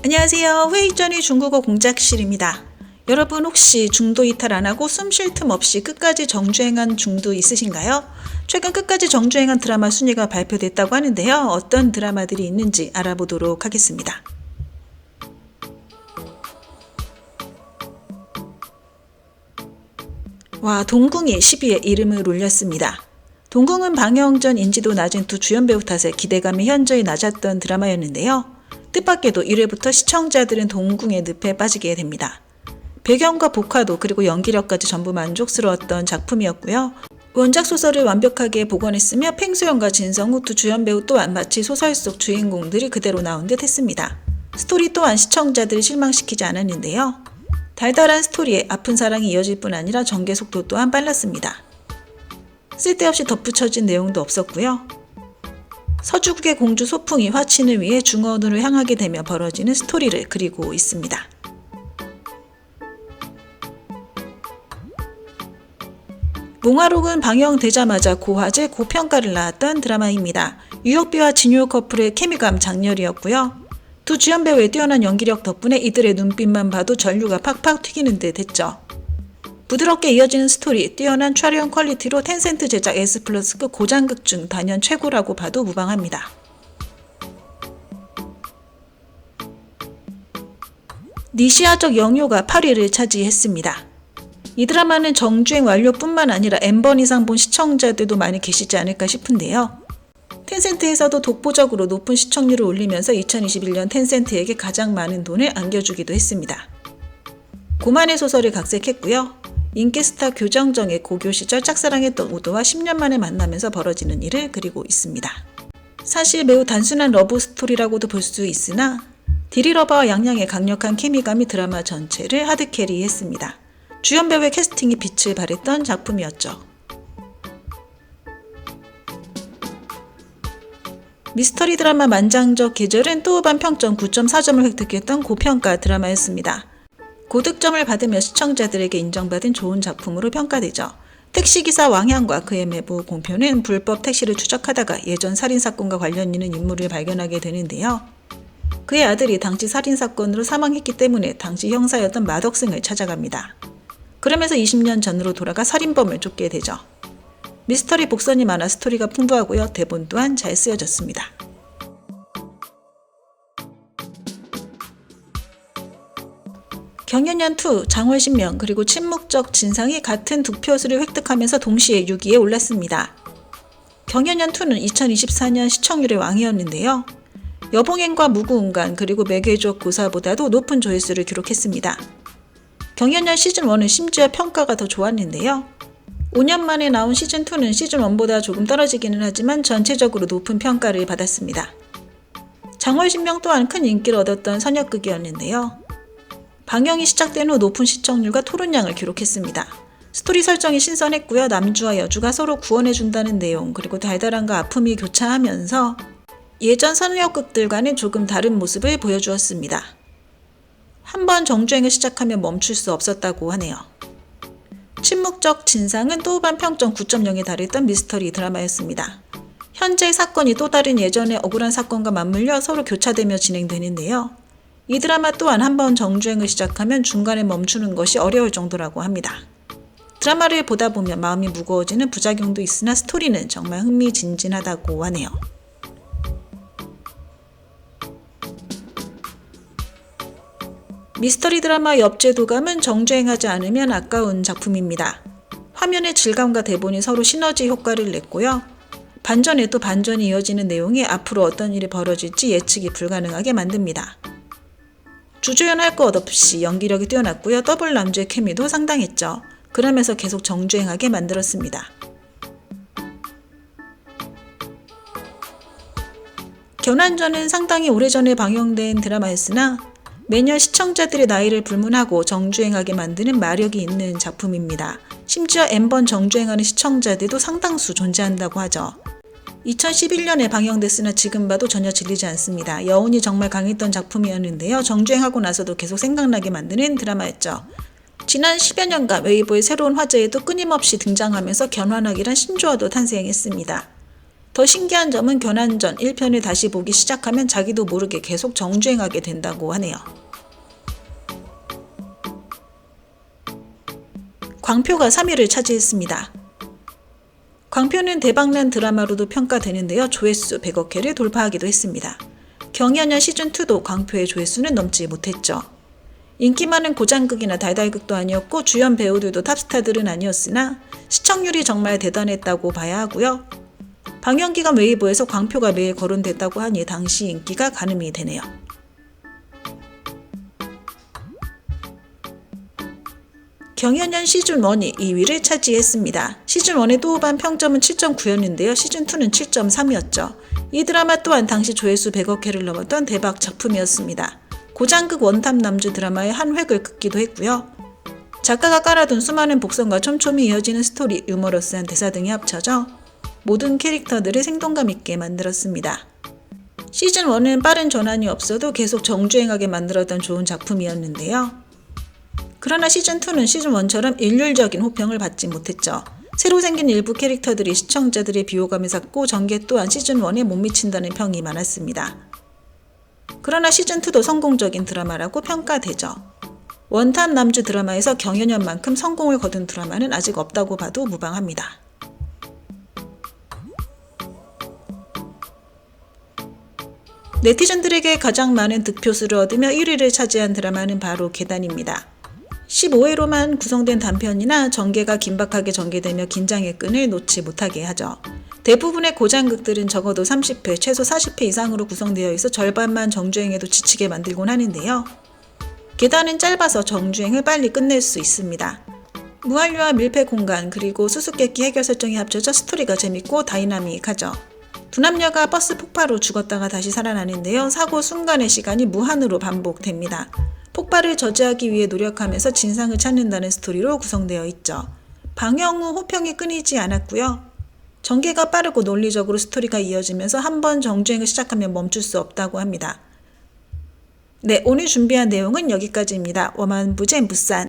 안녕하세요. 회의 전의 중국어 공작실입니다. 여러분 혹시 중도 이탈 안하고 숨 쉴 틈 없이 끝까지 정주행한 중도 있으신가요? 최근 끝까지 정주행한 드라마 순위가 발표됐다고 하는데요. 어떤 드라마들이 있는지 알아보도록 하겠습니다. 와, 동궁이 10위에 이름을 올렸습니다. 동궁은 방영 전 인지도 낮은 두 주연 배우 탓에 기대감이 현저히 낮았던 드라마였는데요. 뜻밖에도 1회부터 시청자들은 동궁의 늪에 빠지게 됩니다. 배경과 복화도 그리고 연기력까지 전부 만족스러웠던 작품이었고요. 원작 소설을 완벽하게 복원했으며 팽수연과 진성우 두 주연 배우 또한 마치 소설 속 주인공들이 그대로 나온 듯 했습니다. 스토리 또한 시청자들을 실망시키지 않았는데요. 달달한 스토리에 아픈 사랑이 이어질 뿐 아니라 전개 속도 또한 빨랐습니다. 쓸데없이 덧붙여진 내용도 없었고요. 서주국의 공주 소풍이 화친을 위해 중원으로 향하게 되며 벌어지는 스토리를 그리고 있습니다. 몽화록은 방영되자마자 고화제 고평가를 낳았던 드라마입니다. 유혁비와 진효 커플의 케미감 장렬이었고요. 두 주연 배우의 뛰어난 연기력 덕분에 이들의 눈빛만 봐도 전류가 팍팍 튀기는 듯 했죠. 부드럽게 이어지는 스토리, 뛰어난 촬영 퀄리티로 텐센트 제작 S+급 고장극 중 단연 최고라고 봐도 무방합니다. 니시아적 영효가 8위를 차지했습니다. 이 드라마는 정주행 완료뿐만 아니라 N번 이상 본 시청자들도 많이 계시지 않을까 싶은데요. 텐센트에서도 독보적으로 높은 시청률을 올리면서 2021년 텐센트에게 가장 많은 돈을 안겨주기도 했습니다. 고만의 소설을 각색했고요. 인기 스타 교정정의 고교 시절 짝사랑했던 오도와 10년 만에 만나면서 벌어지는 일을 그리고 있습니다. 사실 매우 단순한 러브 스토리라고도 볼 수 있으나 디리러버와 양양의 강력한 케미감이 드라마 전체를 하드캐리했습니다. 주연 배우의 캐스팅이 빛을 발했던 작품이었죠. 미스터리 드라마 만장적 계절은 또반 평점 9.4점을 획득했던 고평가 드라마였습니다. 고득점을 받으며 시청자들에게 인정받은 좋은 작품으로 평가되죠. 택시기사 왕향과 그의 매부 공표는 불법 택시를 추적하다가 예전 살인사건과 관련 있는 인물을 발견하게 되는데요. 그의 아들이 당시 살인사건으로 사망했기 때문에 당시 형사였던 마덕승을 찾아갑니다. 그러면서 20년 전으로 돌아가 살인범을 쫓게 되죠. 미스터리 복선이 많아 스토리가 풍부하고요. 대본 또한 잘 쓰여졌습니다. 경연년2, 장월신명 그리고 침묵적 진상이 같은 득표수를 획득하면서 동시에 6위에 올랐습니다. 경연년2는 2024년 시청률의 왕이었는데요. 여봉행과 무구운간 그리고 매개족 고사보다도 높은 조회수를 기록했습니다. 경연년 시즌1은 심지어 평가가 더 좋았는데요. 5년 만에 나온 시즌2는 시즌1보다 조금 떨어지기는 하지만 전체적으로 높은 평가를 받았습니다. 장월신명 또한 큰 인기를 얻었던 선역극이었는데요. 방영이 시작된 후 높은 시청률과 토론량을 기록했습니다. 스토리 설정이 신선했고요. 남주와 여주가 서로 구원해준다는 내용 그리고 달달함과 아픔이 교차하면서 예전 선역극들과는 조금 다른 모습을 보여주었습니다. 한번 정주행을 시작하면 멈출 수 없었다고 하네요. 침묵적 진상은 또반 평점 9.0에 달했던 미스터리 드라마였습니다. 현재 사건이 또 다른 예전의 억울한 사건과 맞물려 서로 교차되며 진행되는데요. 이 드라마 또한 한번 정주행을 시작하면 중간에 멈추는 것이 어려울 정도라고 합니다. 드라마를 보다 보면 마음이 무거워지는 부작용도 있으나 스토리는 정말 흥미진진하다고 하네요. 미스터리 드라마 엽제도감은 정주행하지 않으면 아까운 작품입니다. 화면의 질감과 대본이 서로 시너지 효과를 냈고요. 반전에 또 반전이 이어지는 내용이 앞으로 어떤 일이 벌어질지 예측이 불가능하게 만듭니다. 주조연할 것 없이 연기력이 뛰어났고요. 더블 남주의 케미도 상당했죠. 그러면서 계속 정주행하게 만들었습니다. 견환전은 상당히 오래전에 방영된 드라마였으나 매년 시청자들의 나이를 불문하고 정주행하게 만드는 마력이 있는 작품입니다. 심지어 N번 정주행하는 시청자들도 상당수 존재한다고 하죠. 2011년에 방영됐으나 지금 봐도 전혀 질리지 않습니다. 여운이 정말 강했던 작품이었는데요. 정주행하고 나서도 계속 생각나게 만드는 드라마였죠. 지난 10여 년간 웨이보의 새로운 화제에도 끊임없이 등장하면서 견환학이란 신조어도 탄생했습니다. 더 신기한 점은 견환전 1편을 다시 보기 시작하면 자기도 모르게 계속 정주행하게 된다고 하네요. 광표가 3위를 차지했습니다. 광표는 대박난 드라마로도 평가되는데요. 조회수 100억 회를 돌파하기도 했습니다. 경연년 시즌2도 광표의 조회수는 넘지 못했죠. 인기 많은 고장극이나 달달극도 아니었고 주연 배우들도 탑스타들은 아니었으나 시청률이 정말 대단했다고 봐야 하고요. 방영기간 웨이보에서 광표가 매일 거론됐다고 하니 당시 인기가 가늠이 되네요. 경연년 시즌1이 2위를 차지했습니다. 시즌1의 또 후반 평점은 7.9였는데요. 시즌2는 7.3이었죠. 이 드라마 또한 당시 조회수 100억 회를 넘었던 대박 작품이었습니다. 고장극 원탑 남주 드라마의 한 획을 긋기도 했고요. 작가가 깔아둔 수많은 복선과 촘촘히 이어지는 스토리, 유머러스한 대사 등이 합쳐져 모든 캐릭터들을 생동감 있게 만들었습니다. 시즌1은 빠른 전환이 없어도 계속 정주행하게 만들었던 좋은 작품이었는데요. 그러나 시즌2는 시즌1처럼 일률적인 호평을 받지 못했죠. 새로 생긴 일부 캐릭터들이 시청자들의 비호감을 샀고 전개 또한 시즌1에 못 미친다는 평이 많았습니다. 그러나 시즌2도 성공적인 드라마라고 평가되죠. 원탑 남주 드라마에서 경연년만큼 성공을 거둔 드라마는 아직 없다고 봐도 무방합니다. 네티즌들에게 가장 많은 득표수를 얻으며 1위를 차지한 드라마는 바로 계단입니다. 15회로만 구성된 단편이나 전개가 긴박하게 전개되며 긴장의 끈을 놓지 못하게 하죠. 대부분의 고장극들은 적어도 30회, 최소 40회 이상으로 구성되어 있어 절반만 정주행해도 지치게 만들곤 하는데요. 계단은 짧아서 정주행을 빨리 끝낼 수 있습니다. 무한류와 밀폐 공간 그리고 수수께끼 해결 설정이 합쳐져 스토리가 재밌고 다이나믹하죠. 두 남녀가 버스 폭발로 죽었다가 다시 살아나는데요. 사고 순간의 시간이 무한으로 반복됩니다. 폭발을 저지하기 위해 노력하면서 진상을 찾는다는 스토리로 구성되어 있죠. 방영 후 호평이 끊이지 않았고요. 전개가 빠르고 논리적으로 스토리가 이어지면서 한번 정주행을 시작하면 멈출 수 없다고 합니다. 네, 오늘 준비한 내용은 여기까지입니다. 워만부젠 부산